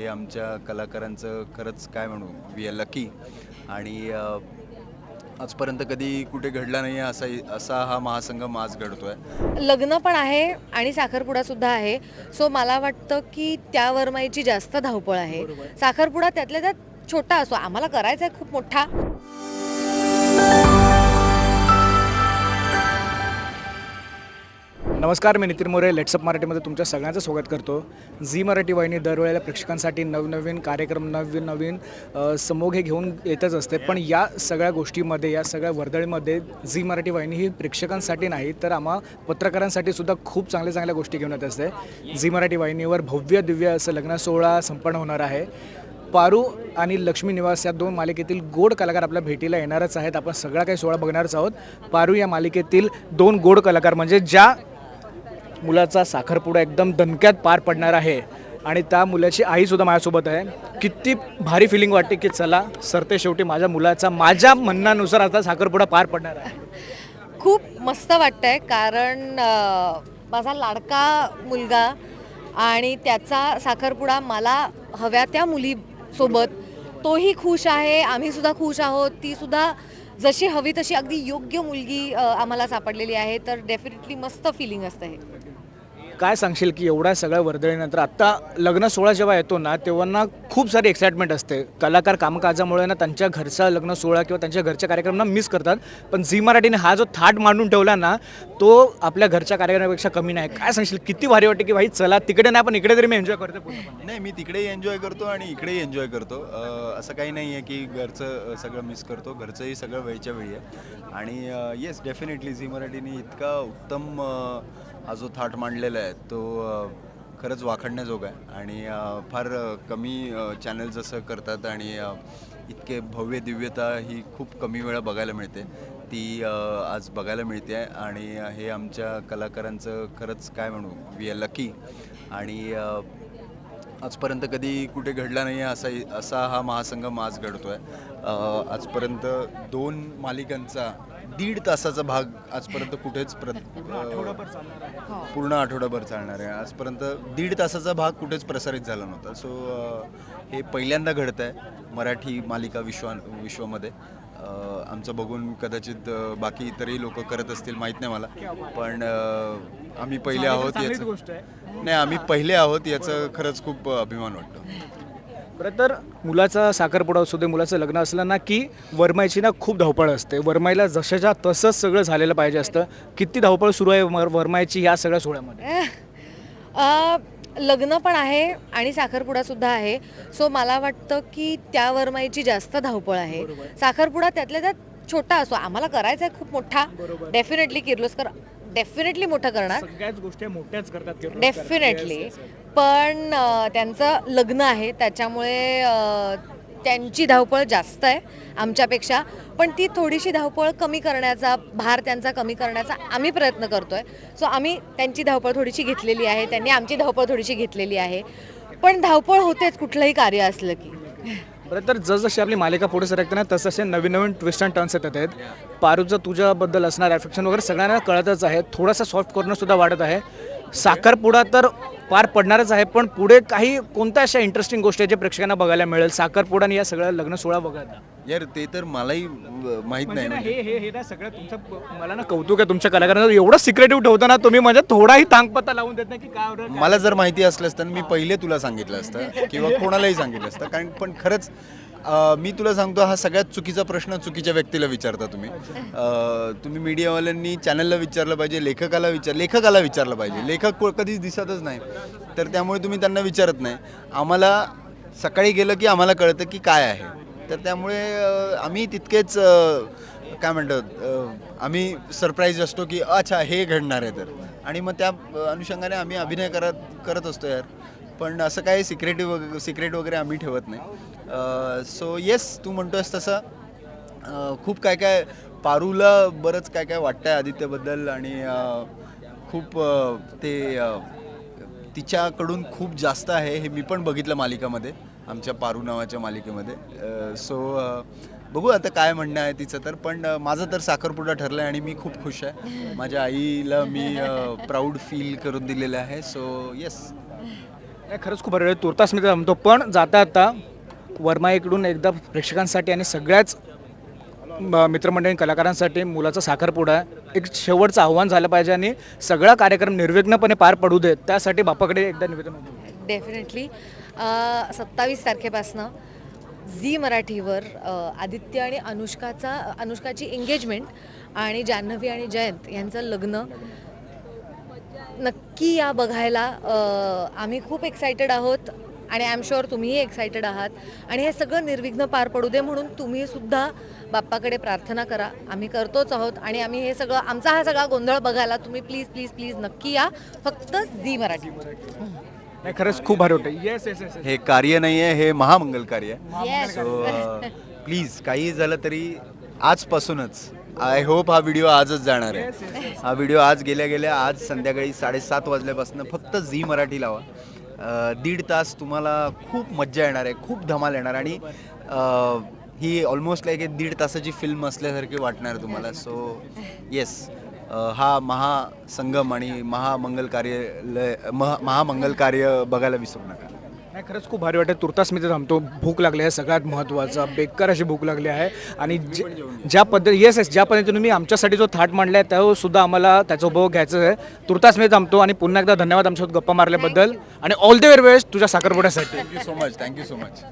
हे आमच्या कलाकारांचं खरंच काय म्हणू, वी आर लकी. आणि आजपर्यंत कधी कुठे घडला नाही आहे असा हा महासंगम आज घडतोय. लग्न पण आहे आणि साखरपुडा सुद्धा आहे. सो मला वाटतं की त्या वरमाईची जास्त धावपळ आहे. साखरपुडा त्यातल्या त्यात छोटा असो, आम्हाला करायचा आहे खूप मोठा. नमस्कार, मी नितीन मोरे लेट्सअप मराठीमध्ये तुमच्या सगळ्यांचं स्वागत करतो. झी मराठी वाहिनी दरवेळेला प्रेक्षकांसाठी नवनवीन कार्यक्रम नवीन समोर घेऊन येतच असते. पण या सगळ्या गोष्टीमध्ये, या सगळ्या वर्दळीमध्ये झी मराठी वाहिनी ही प्रेक्षकांसाठी नाही तर आम्हा पत्रकारांसाठी सुद्धा खूप चांगल्या गोष्टी घेऊन येत असते. झी मराठी वाहिनीवर भव्य दिव्य असं लग्न सोहळा संपन्न होणार आहे. पारू आणि लक्ष्मी निवास या दोन मालिकेतील गोड कलाकार आपल्या भेटीला येणारच आहेत. आपण सगळा काही सोहळा बघणारच आहोत. पारू या मालिकेतील दोन गोड कलाकार म्हणजे ज्या मुलाचा साखरपुडा एकदम दणक्यात पार पडणार आहे आणि त्या मुलाची आईसुद्धा माझ्यासोबत आहे. किती भारी फिलिंग वाटते की चला सरते शेवटी माझ्या मुलाचा माझ्या म्हणण्यानुसार आता साखरपुडा पार पडणार आहे. खूप मस्त वाटतंय कारण माझा लाडका मुलगा आणि त्याचा साखरपुडा मला हव्या त्या मुलीसोबत, तोही खुश आहे, आम्ही सुद्धा खुश आहोत. ती सुद्धा जशी हवी तशी अगदी योग्य मुलगी आम्हाला सापडलेली आहे. तर डेफिनेटली मस्त फिलिंग असतं हे. काय सांगशील की एवढ्या सगळ्या वर्दळीनंतर आत्ता लग्न सोहळा जेव्हा येतो ना तेव्हा ना खूप सारी एक्साइटमेंट असते. कलाकार कामकाजामुळे ना त्यांच्या घरचा लग्न सोहळा किंवा त्यांच्या घरच्या कार्यक्रमांना मिस करतात. पण झी मराठीने हा जो थाट मांडून ठेवला ना तो आपल्या घरच्या कार्यक्रमापेक्षा कमी नाही. काय सांगशील किती भारी वाटते की भाई चला तिकडे नाही पण इकडे तरी मी एन्जॉय करतो पूर्णपणे. नाही, मी तिकडेही एन्जॉय करतो आणि इकडेही एन्जॉय करतो. असं काही नाही आहे की घरचं सगळं मिस करतो. घरचंही सगळं वेळच्या वेळी आहे. आणि येस, डेफिनेटली झी मराठीने इतका उत्तम हा जो थाट मांडलेला आहे तो खरंच वाखाणण्याजोगा आहे. आणि फार कमी चॅनल्स असं करतात आणि इतके भव्य दिव्यता ही खूप कमी वेळा बघायला मिळते. ती आज बघायला मिळते आहे. आणि हे आमच्या कलाकारांचं खरंच काय म्हणू, वी आर लकी. आणि आजपर्यंत कधी कुठे घडला नाही आहे असा हा महासंगम आज घडतो आहे. आजपर्यंत दोन मालिकांचा 1.5 तासाचा भाग आजपर्यंत कुठेच पूर्ण आठवडाभर चालणार आहे. आजपर्यंत 1.5 तासाचा भाग कुठेच प्रसारित झाला नव्हता. सो हे पहिल्यांदा घडतं आहे मराठी मालिका विश्वामध्ये. आमचं बघून कदाचित बाकी इतरही लोक करत असतील, माहीत नाही मला. पण आम्ही पहिले आहोत याचं, नाही आम्ही पहिले आहोत याचं खरंच खूप अभिमान वाटतो. बरं, तर मुलाचा साखरपुडा असू दे, मुलाचं लग्न असलं ना की वरमाईची ना खूप धावपळ असते. वरमाईला जशाच्या तसंच सगळं झालेलं पाहिजे असतं. किती धावपळ सुरू आहे वरमाईची या सगळ्या सोहळ्यामध्ये? लग्न पण आहे आणि साखरपुडा सुद्धा आहे. सो मला वाटतं की त्या वरमाईची जास्त धावपळ आहे. साखरपुडा त्यातल्या त्यात छोटा असो, आम्हाला करायचा आहे खूप मोठा. डेफिनेटली किर्लोस्कर डेफिनेटली मोठं करणार, सगळ्याच गोष्टी मोठ्याच करतात डेफिनेटली. पण त्यांचं लग्न आहे त्याच्यामुळे त्यांची धावपळ जास्त आहे आमच्यापेक्षा. पण ती थोडीशी धावपळ कमी करण्याचा, भार त्यांचा कमी करण्याचा आम्ही प्रयत्न करतोय. सो आम्ही त्यांची धावपळ थोडीशी घेतलेली आहे, त्यांनी आमची धावपळ थोडीशी घेतलेली आहे. पण धावपळ होतेच कुठलंही कार्य असलं की. बरं, तर जसजशी आपली मालिका पुढे सरकते ना तससे नवीन ट्विस्ट अँड टर्न्स येतात आहेत. पारूचं तुझ्याबद्दल असणार अफेक्शन वगैरे सगळ्यांना कळतच आहे. थोडासा सॉफ्ट कॉर्नरसुद्धा वाढत आहे. साखरपुडा तर पार पडणारच आहे पण पुढे काही कोणत्या अशा इंटरेस्टिंग गोष्टी आहेत जे प्रेक्षकांना बघायला मिळेल साखरपुडा आणि या सगळ्या लग्न सोहळा बघायला? यार ते तर मलाही माहीत नाही. म्हणजे हे ना सगळं तुमचं मला ना कौतुक आहे तुमच्या कलाकारांना. एवढं सिक्रेटिव्ह ठेवता ना तुम्ही, म्हणजे थोडाही तांगपत्ता लावून देत नाही की काय ऑर्डर. मला जर माहिती असलं असतं मी पहिले तुला सांगितलं असतं किंवा कोणालाही सांगितलं असतं. कारण पण खरंच मी तुला सांगतो, हा सगळ्यात चुकीचा प्रश्न चुकीच्या व्यक्तीला विचारता तुम्ही. तुम्ही मीडियावाल्यांनी चॅनलला विचारलं पाहिजे, लेखकाला विचारलं पाहिजे. लेखक कधीच दिसतच नाही, तर त्यामुळे तुम्ही त्यांना विचारत नाही. आम्हाला सकाळी गेलं की आम्हाला कळतं की काय आहे. तर त्यामुळे आम्ही तितकेच काय म्हणतात, आम्ही सरप्राईज असतो की अच्छा हे घडणार आहे. तर आणि मग त्या अनुषंगाने आम्ही अभिनय करत असतो यार. पण असं काही सिक्रेट वगैरे आम्ही ठेवत नाही. सो येस, तू म्हणतोयस तसं खूप काय पारूला बरंच काय वाटतं आहे आदित्यबद्दल. आणि खूप तिच्याकडून खूप जास्त आहे हे मी पण बघितलं मालिकामध्ये, आमच्या पारू नावाच्या मालिकेमध्ये. सो बघू आता काय म्हणणं आहे तिचं. तर पण माझं तर साखरपुडा ठरलं आहे आणि मी खूप खुश आहे. माझ्या आईला मी प्राऊड फील करून दिलेलं आहे. So yes. नाही, खरंच खूप बरं तुर्तास मी तर म्हणतो. पण जाता आता वर्मा इकडून एकदा प्रेक्षकांसाठी आणि सगळ्याच मित्रमंडळी कलाकारांसाठी मुलाचा साखरपुडा एक शेवटचं आव्हान झालं पाहिजे आणि सगळा कार्यक्रम निर्विघ्नपणे पार पडू देत त्यासाठी बाप्पाकडे एकदा निवेदन होतं. डेफिनेटली 27 तारखेपासनं झी मराठीवर आदित्य आणि अनुष्काची एंगेजमेंट आणि जान्हवी आणि जयंत यांचं लग्न नक्की या बघायला. आम्ही खूप एक्सायटेड आहोत आणि आय एम शुअर तुम्हीही एक्सायटेड आहात. आणि हे सगळं निर्विघ्न पार पडू दे म्हणून तुम्ही सुद्धा बाप्पाकडे प्रार्थना करा. आम्ही करतोच आहोत आणि आम्ही हे सगळं आमचा हा सगळा गोंधळ बघायला तुम्ही प्लीज प्लीज प्लीज नक्की या, फक्त झी मराठी. नाही, खरंच खूप भारी होतं. Yes yes yes. हे कार्य नाही आहे, हे महामंगल कार्य आहे. Yes. सो प्लीज काही झालं तरी आजपासूनच आय होप हा व्हिडिओ आजच जाणार आहे. हा व्हिडिओ आज गेल्या गेल्या आज संध्याकाळी 7:30 वाजल्यापासून फक्त झी मराठी लावा. 1.5 तास तुम्हाला खूप मज्जा येणार आहे, खूप धमाल येणार आणि ही ऑलमोस्ट लाईक 1.5 तासाची फिल्म असल्यासारखी वाटणार तुम्हाला. सो येस, हा महासंगम आणि महामंगल कार्य बघायला विसरू नका. नाही, खरंच खूप भारी वाटतं. तुर्तास मी तर थांबतो. भूक लागली आहे, सगळ्यात महत्त्वाचा बेकार अशी भूक लागली आहे. आणि ज्या पद्धतीने मी आमच्यासाठी जो थाट मांडला आहे तो सुद्धा आम्हाला त्याचा उपभोग घ्यायचा आहे. तुर्तास मी थांबतो आणि पुन्हा एकदा धन्यवाद आमच्यासोबत गप्पा मारल्याबद्दल आणि ऑल द वेरी बेस्ट तुझ्या साखरपुड्यासाठी. Thank you so much.